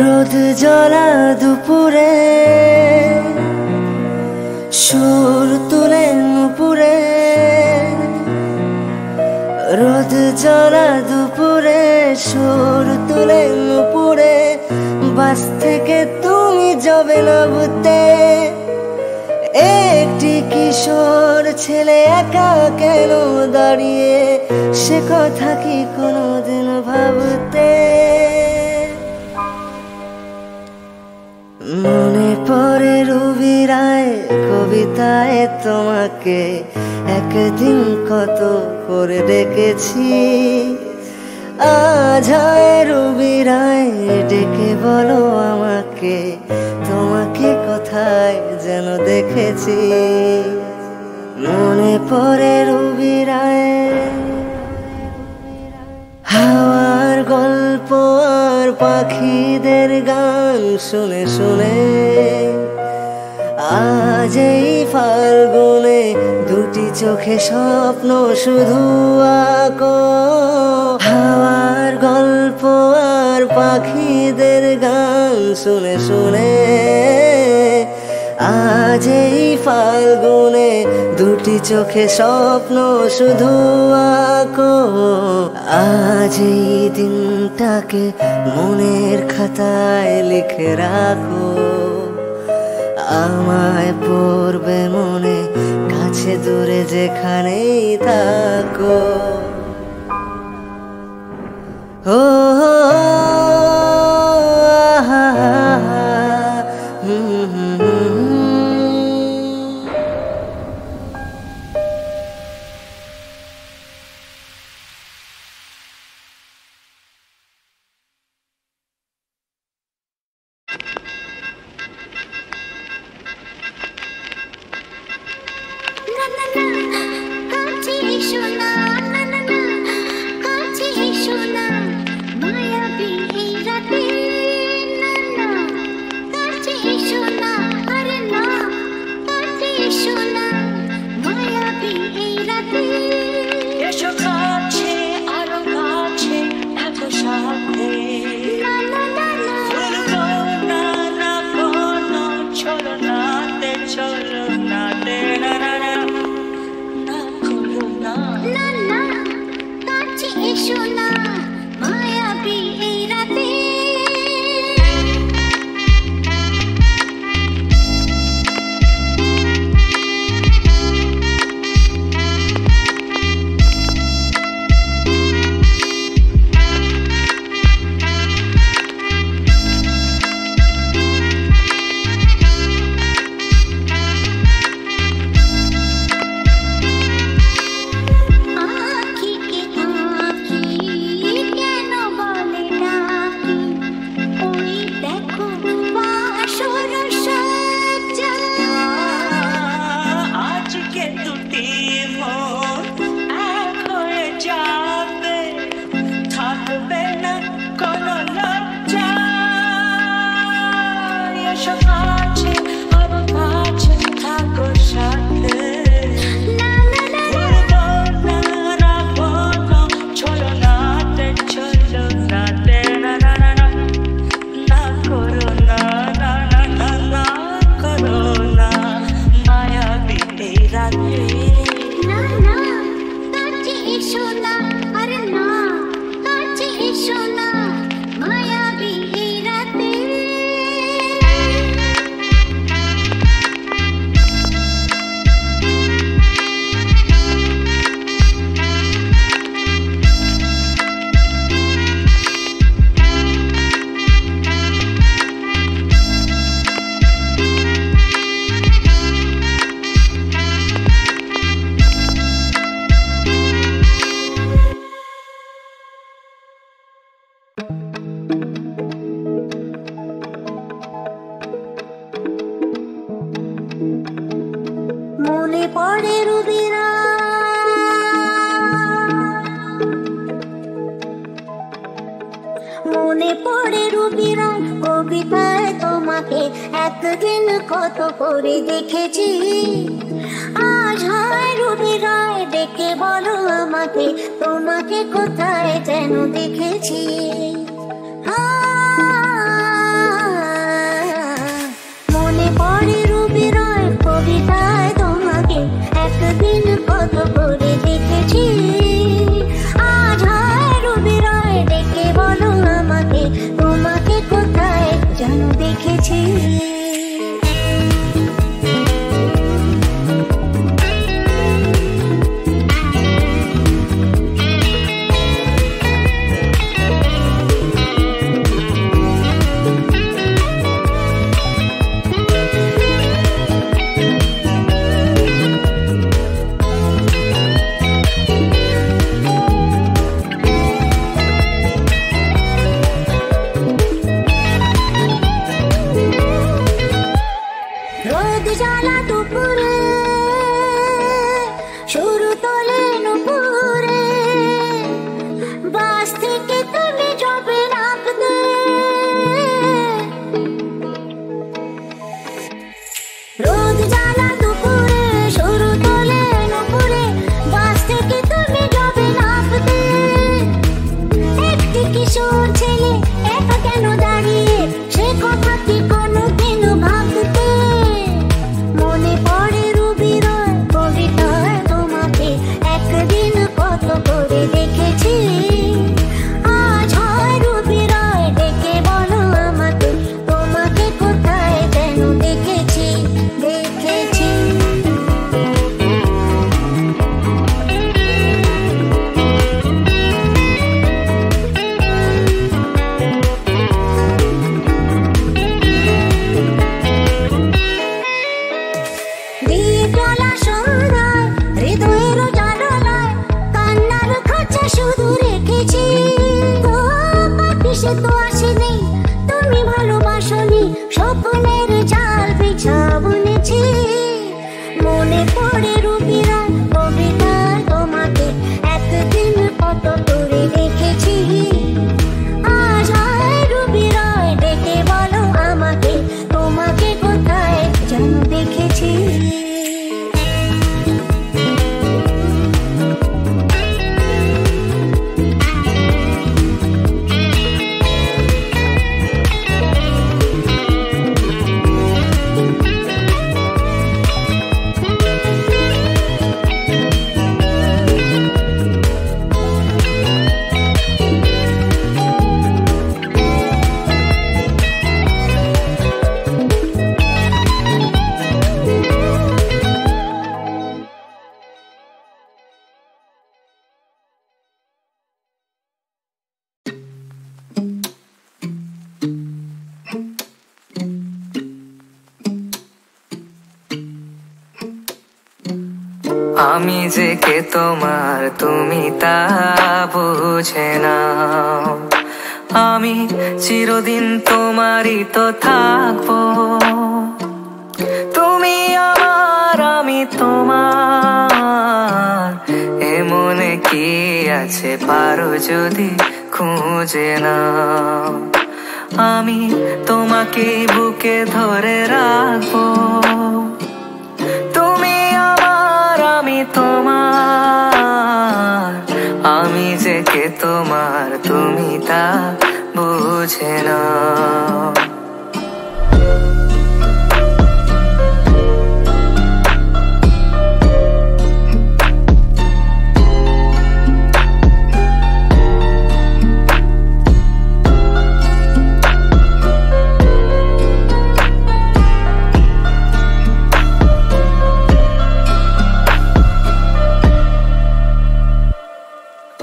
রোদ জ্বলা দুপুরে সুর তুলে নুপুরে, রোদ জ্বলা দুপুরে সুর তুলে নুপুরে, বাস থেকে তুমি যাবে না বুঝতে। একটি কিশোর ছেলে একা কেন দাঁড়িয়ে, সে কথা কি কোনোদিন ভাবতে? মনে পড়ে রবি রায় কবিতায় তোমাকে একদিন কত করে ডেকেছি। আজ হয় রবি রায় ডেকে বলো আমাকে, তোমাকে কোথায় যেন দেখেছি। মনে পড়ে রবি রায় হাওয়ার গল্প আর পাখিদের গান শুনে শুনে, আজ এই ফাল্গুনে দুটি চোখে স্বপ্ন শুধু আঁকো। হাওয়ার গল্প আর পাখিদের গান শুনে শুনে, আজ এই ফাল্গুনে দুটি চোখে স্বপ্ন শুধু আঁকো। আজ এই দিনটাকে মনের খাতায় লিখে রাখো, আমায় পড়বে মনে কাছে দূরে যেখানেই থাকো। ও মায়াবী একদিন কত করে দেখেছি। আজ হয় রবি রায় ডেকে বলো আমাকে, তোমাকে কোথায় যেন দেখেছি। মনে পড়ে রবি রায় কবিতায় তোমাকে, একদিন কত করে দেখেছি। আজ হয় রবি রায় ডেকে বলো আমাকে, তোমাকে কোথায় যেন দেখেছি। রোদ জ্বালা দুপুরে শুরু তোলে নুপুরে, বাস থেকে তুমি যাবে নামতে। রোদ জ্বালা দুপুরে শুরু তোলে নুপুরে, বাস থেকে তুমি যাবে নামতে। একটি কিশোর ছেলে একা কেন দাঁড়িয়ে, সে কথা কি কোনোদিন ভাবতে। মনে পড়ে রবি রায় কবিতায় তোমাকে, একদিন কত করে দেখেছি। আজ হয় রবি রায় ডেকে বলো আমাকে, তোমাকে কোথায় যেন দেখেছি দেখেছি। দ্বীপ জ্বলা সন্ধ্যায় হৃদয়ের জানালায় কান্নার খাঁচা শুধু রেখেছি। ও পাখি সে তো আসেনি, তুমি ভালোবাসনি, স্বপ্নের জাল বিছা বুনেছি। মনে পড়ে রবি রায় কবিতায় তোমাকে, একদিন কত করে দেখেছি। আজ হয় রবি রায় ডেকে বলো আমাকে, তোমাকে কোথায় যেন দেখেছি। আমি যে কে তোমার তুমি তা বুঝে নাও, আমি চিরদিন তোমারই তো থাকবো। তুমি আমার আমি তোমার, এ মনে কি আছে পারো যদি খুঁজে নাও। আমি তোমাকে বুকে ধরে রাখবো, তুমি আমার আমি তোমার। আমি যে কে তোমার তুমি তা বুঝে নাও।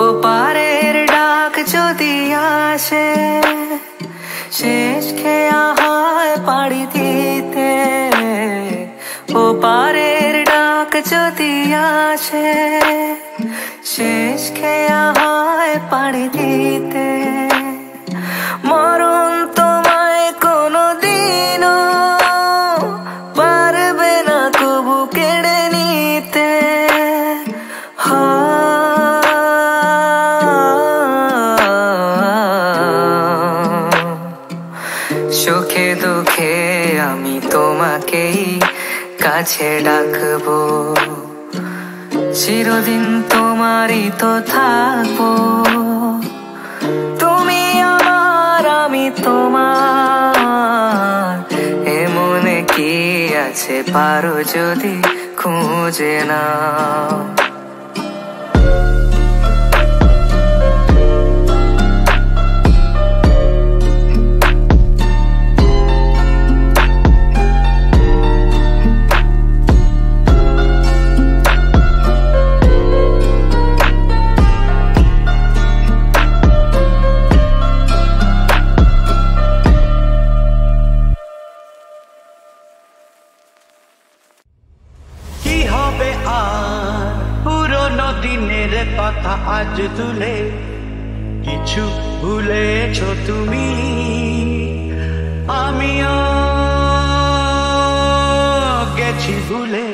ও পারের ডাক যদি আসে, শেষ খেয়া হয় পাড়ি দিতে। ও পারের ডাক যদি আসে, শেষ খেয়া হয় পাড়ি দিতে। মরণ তোমায় কোনোদিনও পারবে না কবু কেড়ে নিতে। সুখে দুঃখে আমি তোমাকেই কাছে ডাকবো, চিরদিন তোমারই তো থাকবো। তুমি আমার আমি তোমার, এমনে কি আছে পারো যদি খুঁজে নাও। দিনের কথা আজ তুলে কিছু ভুলেছো তুমি, আমিও গেছি ভুলে।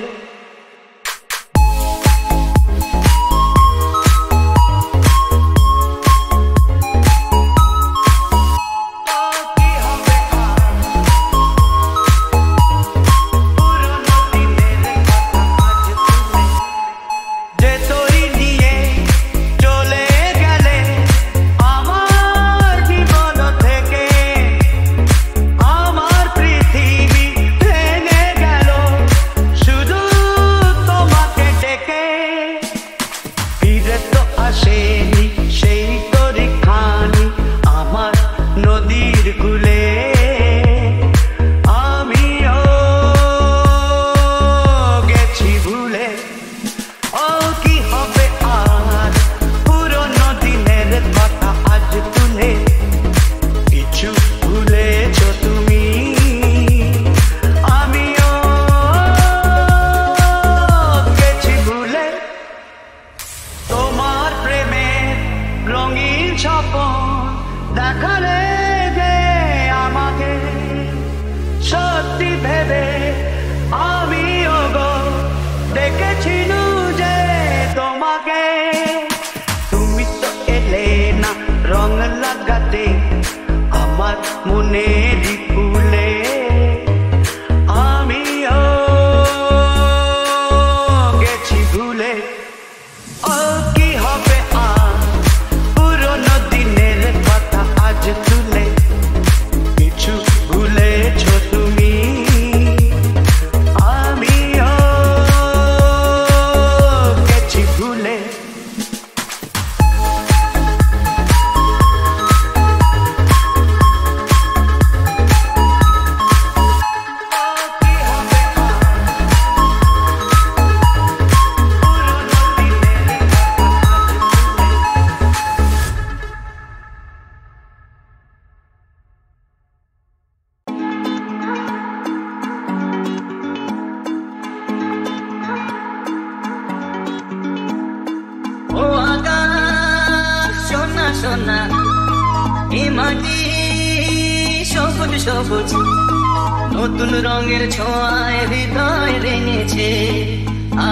নতুন রঙের ছোঁয়ায় হৃদয় রেঙেছে,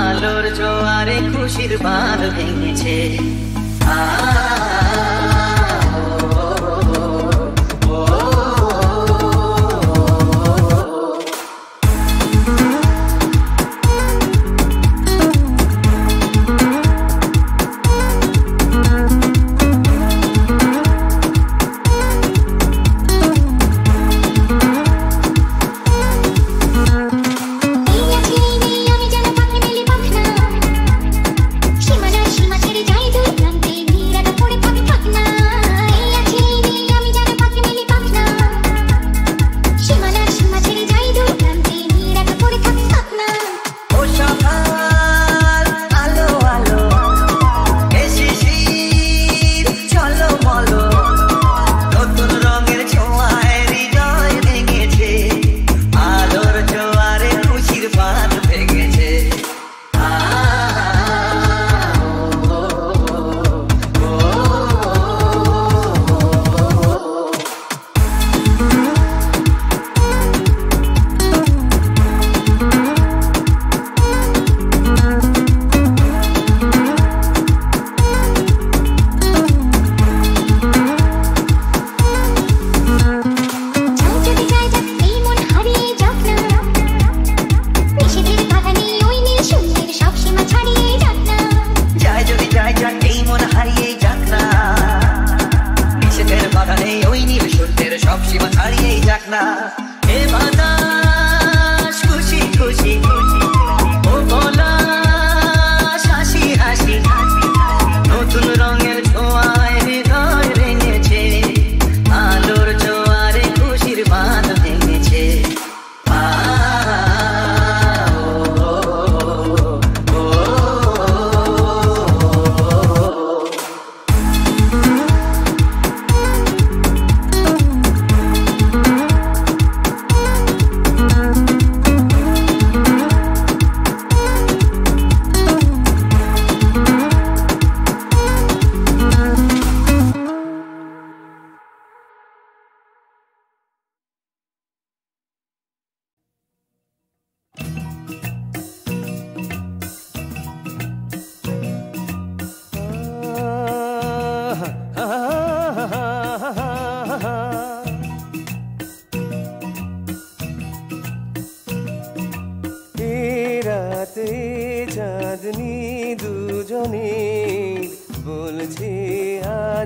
আলোর জোয়ারে খুশির বাঁধ ভেঙেছে। সীমা ছেড়ে যাই দূর প্রান্তে,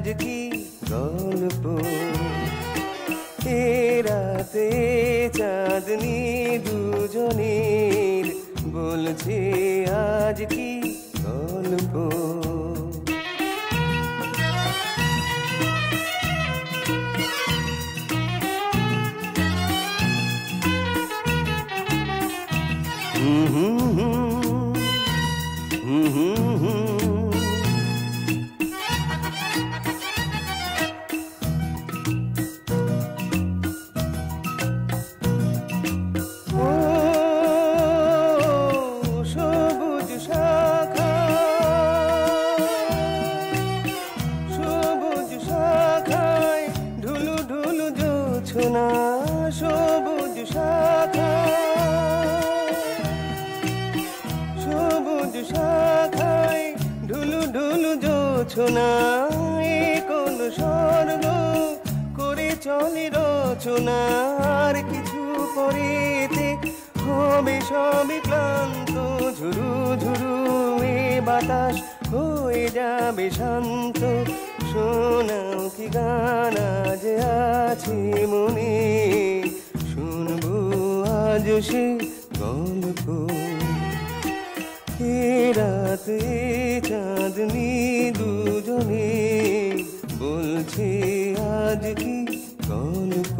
আজ কি গল্প এ রাতে চাঁদনি দুজনের বলছে আজ কি গল্প কোন স্বর্গ করে চলে রচনার কিছু পরেতে হবে সবই ক্লান্ত ঝুরু ঝুরু এ বাতাস হয়ে যাবে শান্ত শোনাও কি গান আজ আছে মনে শুনবো আজ সে গল্প রাতে চাঁদনি দুজনে বলছে আজ কি গল্প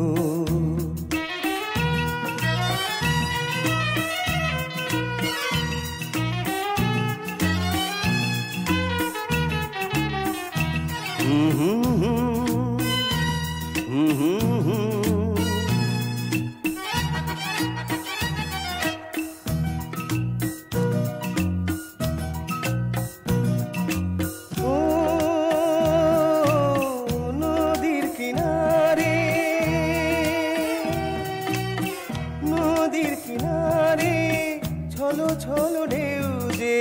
ছলো ঢেউ যে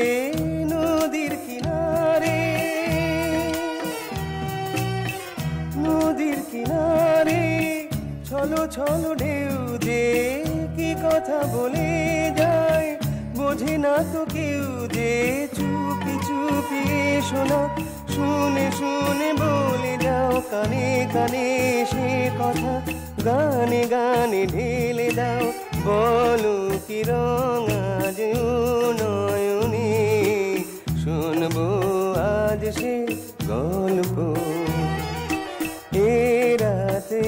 নদীর কিনারে ছলো ছলো ঢেউ যে কি কথা বলে যায় বোঝে না তো কেউ যে চুপি চুপি শোনা শুনে শুনে বলে যাও কানে কানে সে কথা গানে গানে ঢেলে দাও বলো কি রঙ আজ নয়নে শুনবো আজ সে গল্প এ রাতে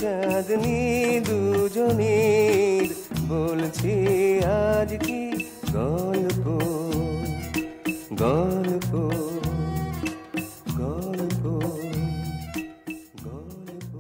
চাঁদনি দুজনের বলছে আজ কি গল্প গল্প গল্প গল্প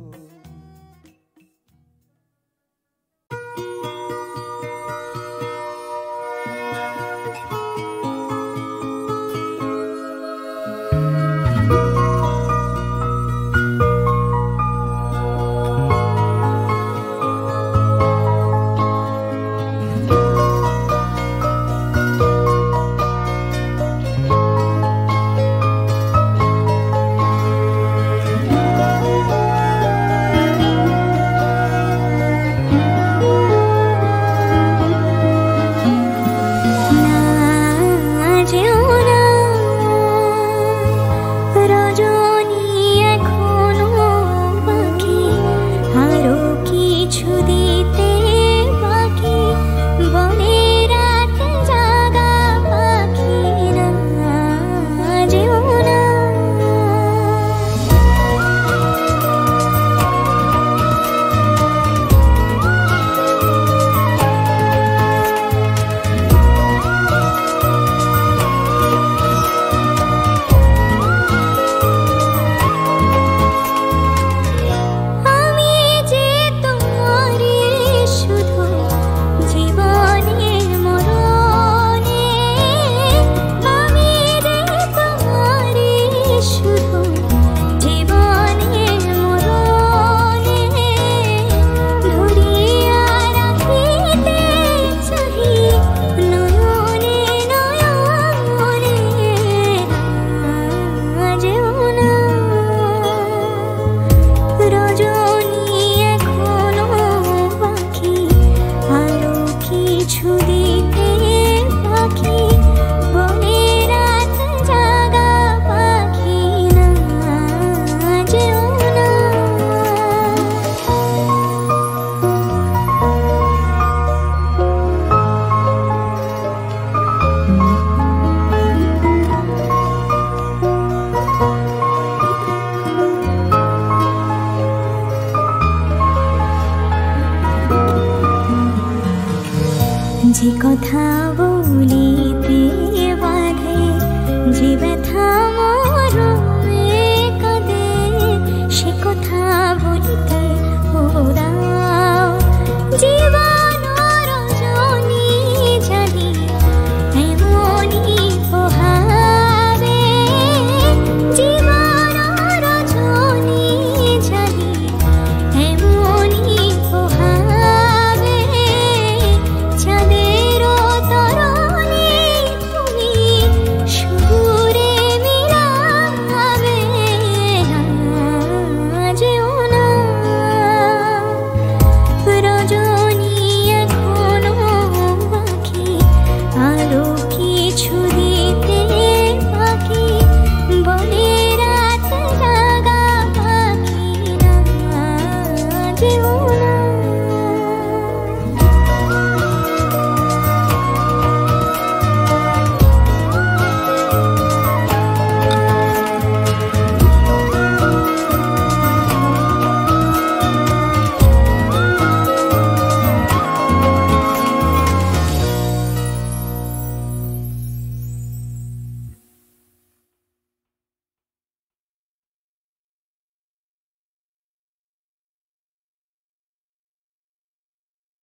ব্যথা